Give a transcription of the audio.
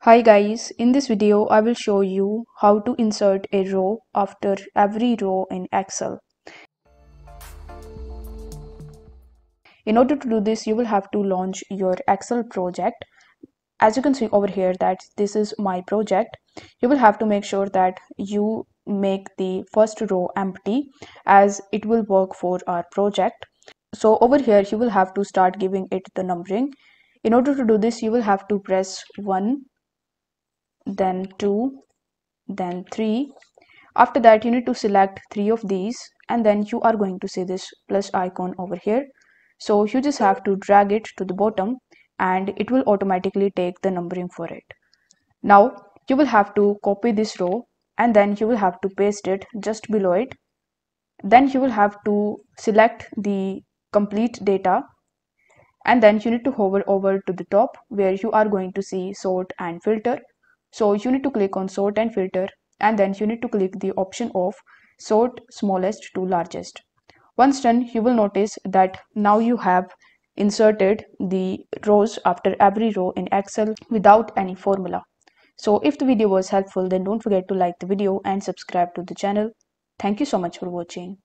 Hi guys, in this video I will show you how to insert a row after every row in Excel. In order to do this, you will have to launch your Excel project. As you can see over here that this is my project. You will have to make sure that you make the first row empty as it will work for our project. So over here you will have to start giving it the numbering. In order to do this, you will have to press 1, then 2, then 3. After that, you need to select 3 of these and then you are going to see this plus icon over here. So you just have to drag it to the bottom and it will automatically take the numbering for it. Now you will have to copy this row and then you will have to paste it just below it. Then you will have to select the complete data and then you need to hover over to the top where you are going to see sort and filter. So you need to click on sort and filter and then you need to click the option of sort smallest to largest. Once done, you will notice that now you have inserted the rows after every row in Excel without any formula. So if the video was helpful, then don't forget to like the video and subscribe to the channel. Thank you so much for watching.